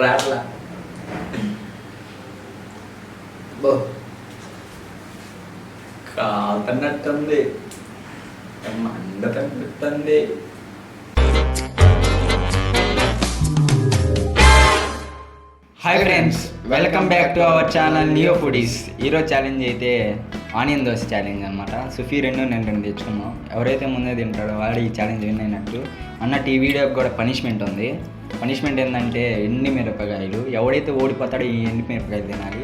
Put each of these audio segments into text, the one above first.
రాట్లా బో కాలుతున్నట్టుంది, మండ కనిపిస్తుంది. Hi friends, welcome back to our channel neo foodies. ఈరోజు ఛాలెంజ్ అయితే ఆనియన్ దోశ ఛాలెంజ్ అనమాట. సుఫీ నేను 2 తెచ్చుకున్నాం. ఎవరైతే ముందే తింటాడో వాడు ఈ ఛాలెంజ్ విన్ అయినట్టు అన్నట్టు. ఈ వీడియోకి కూడా పనిష్మెంట్ ఉంది. పనిష్మెంట్ ఏంటంటే ఎండి మిరపకాయలు. ఎవడైతే ఓడిపోతాడో ఈ ఎండి మిరపకాయలు తినాలి.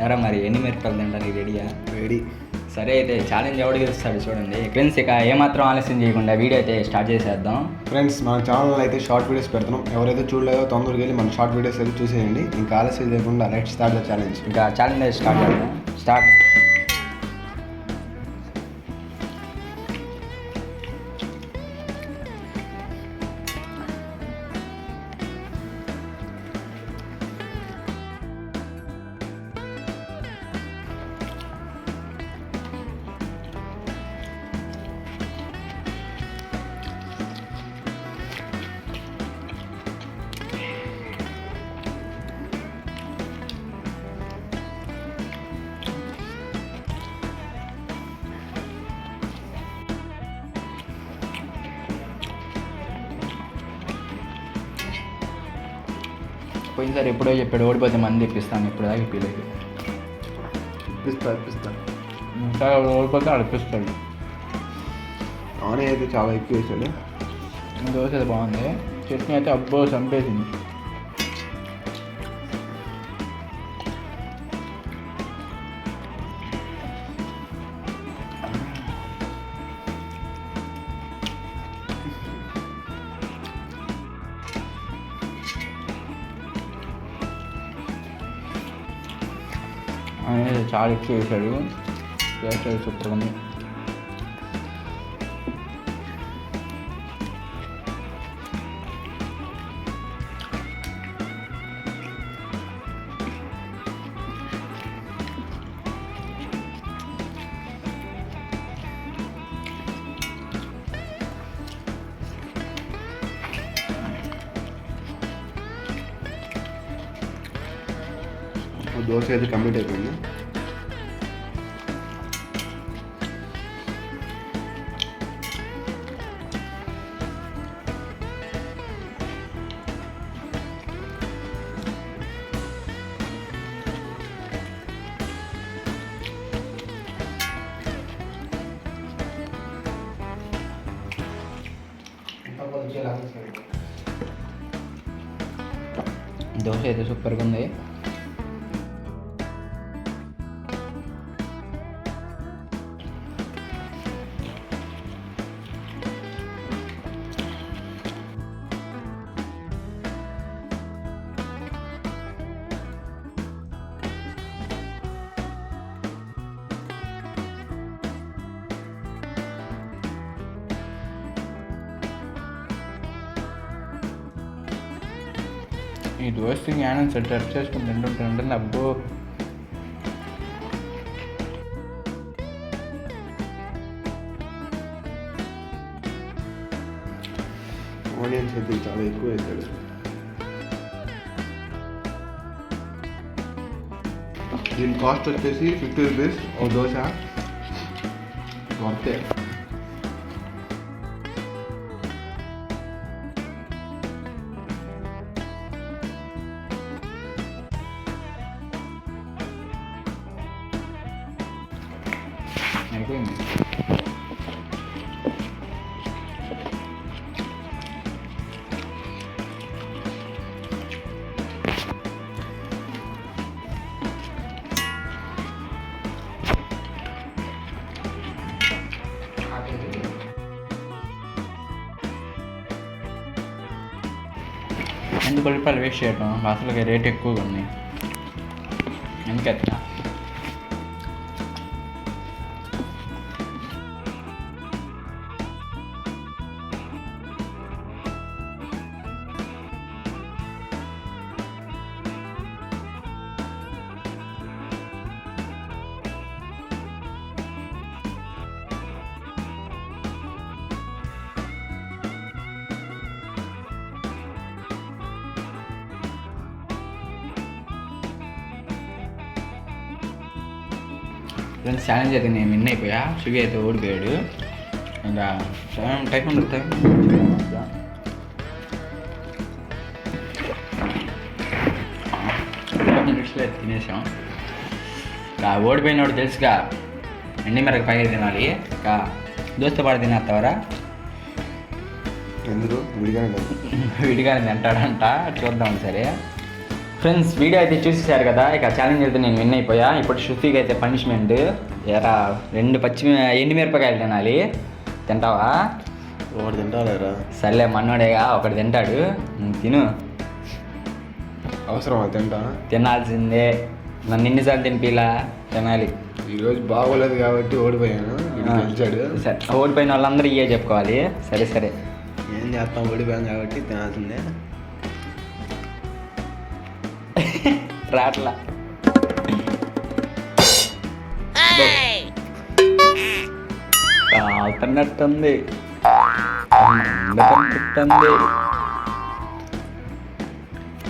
ఎరా మరి ఎన్ని మిరపకాయలు తింటాను? రెడీయా? రెడీ. సరే అయితే ఛాలెంజ్ ఎవడు గెలుస్తాడు చూడండి ఫ్రెండ్స్. ఇక ఏమాత్రం ఆలస్యం చేయకుండా వీడియో అయితే స్టార్ట్ చేసేద్దాం. ఫ్రెండ్స్, మన ఛానల్ అయితే షార్ట్ వీడియోస్ పెడుతున్నాం. ఎవరైతే చూడలేదో తొందరగా వెళ్ళి మన షార్ట్ వీడియోస్ అయితే చూసేయండి. ఇంకా ఆలస్యం చేయకుండా లెట్స్ స్టార్ట్ ద ఛాలెంజ్. ఇంకా ఛాలెంజ్ అయితే స్టార్ట్ చేద్దాం. స్టార్ట్. పోయినసారి ఎప్పుడో చెప్పాడు ఓడిపోతే మంది తెప్పిస్తాను. ఇప్పుడు దాకా ఇప్పలేదు. ఇప్పిస్తా ఇంకా ఓడిపోతే అడిపిస్తాడు. ఆనియన్ అయితే చాలా ఎక్కువ వేసాడు. దోశ అయితే బాగుంది. చట్నీ అయితే అబ్బో చంపేసింది. అనేది చాలా ఎక్కువ వేసాడు. టేస్ట్ అయితే సూపర్గా ఉంది. దోశ అయితే కంప్లీట్ అయిపోయింది. దోశ అయితే సూపర్గా ఉంది. ఈ దోశ జ్ఞానం సెట్ చేసుకుని తింటుంటే అబ్బో. ఆనియన్స్ అయితే చాలా ఎక్కువ వేసాడు. దీని కాస్ట్ వచ్చేసి 50 రూపీస్ ఓ దోశ. వర్తే. అయిపోయింది. ఎందుకు రూపాయలు వేస్ట్ చేయటం? అసలు రేట్ ఎక్కువగా ఉంది. ఇంకెట్లా? ఫ్రెండ్స్ ఛాలెంజ్ అయితే నేను విన్ అయిపోయా. సుగి అయితే ఓడిపోయాడు. ఇంకా టైప్ ఉంటుంది మినిట్స్లో తినేసాం. ఇంకా ఓడిపోయినోడు తెలుసుగా ఎండి మిరపకాయ తినాలి. ఇంకా దోస్త పాడు తినేస్తావరా? ఎందుకు విడిగానే తింటాడంట. చూద్దాం సరే. ఫ్రెండ్స్ వీడియో అయితే చూసేసారు కదా. ఇక ఛాలెంజ్ అయితే నేను విన్ అయిపోయా. ఇప్పుడు శృతికి అయితే పనిష్మెంట్ ఎరా 2 ఎండుమిరపకాయలు తినాలి. తింటావా? ఒకటి తింటాలేరా? సర్లే మన్నోడేగా ఒకటి తింటాడు. తిను. అవసరమా తింటా? తినాల్సిందే. నన్ను ఎన్నిసార్లు తినిపిలా? తినాలి. ఈరోజు బాగోలేదు కాబట్టి ఓడిపోయాను. గెలిచాడు. సరే ఓడిపోయిన వాళ్ళందరూ ఇవే చెప్పుకోవాలి. సరే సరే ఏం చేస్తాం, ఓడిపోయాను కాబట్టి తినాల్సిందే. రాట్లా కాలుతున్నట్టుంది.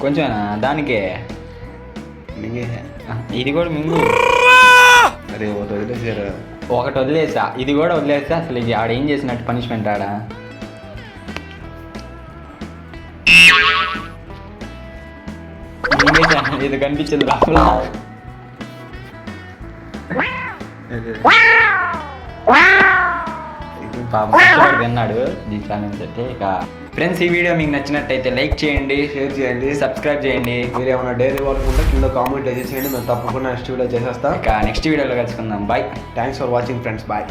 కొంచెం దానికే ఇది కూడా మింగు. అరే ఒకటి వదిలేసారా? ఒకటి వదిలేసా, ఇది కూడా వదిలేసా. అసలు ఇది ఆడ ఏం చేసినట్టు పనిష్మెంట్ ఆడ? ఇది కనిపించింది లోపల. తిన్నాడు ఈ ఛాలెంజ్ అయితే. ఇక ఫ్రెండ్స్ ఈ వీడియో మీకు నచ్చినట్టయితే లైక్ చేయండి, షేర్ చేయండి, సబ్స్క్రైబ్ చేయండి. మీరు ఏమైనా డైరీ వర్క్ ఉంటే కింద కామెంట్ చేసేయండి. మేము తప్పకుండా నెక్స్ట్ వీడియో చేసేస్తాం. ఇక నెక్స్ట్ వీడియోలో కలుసుకుందాం. Bye. Thanks for watching friends. Bye.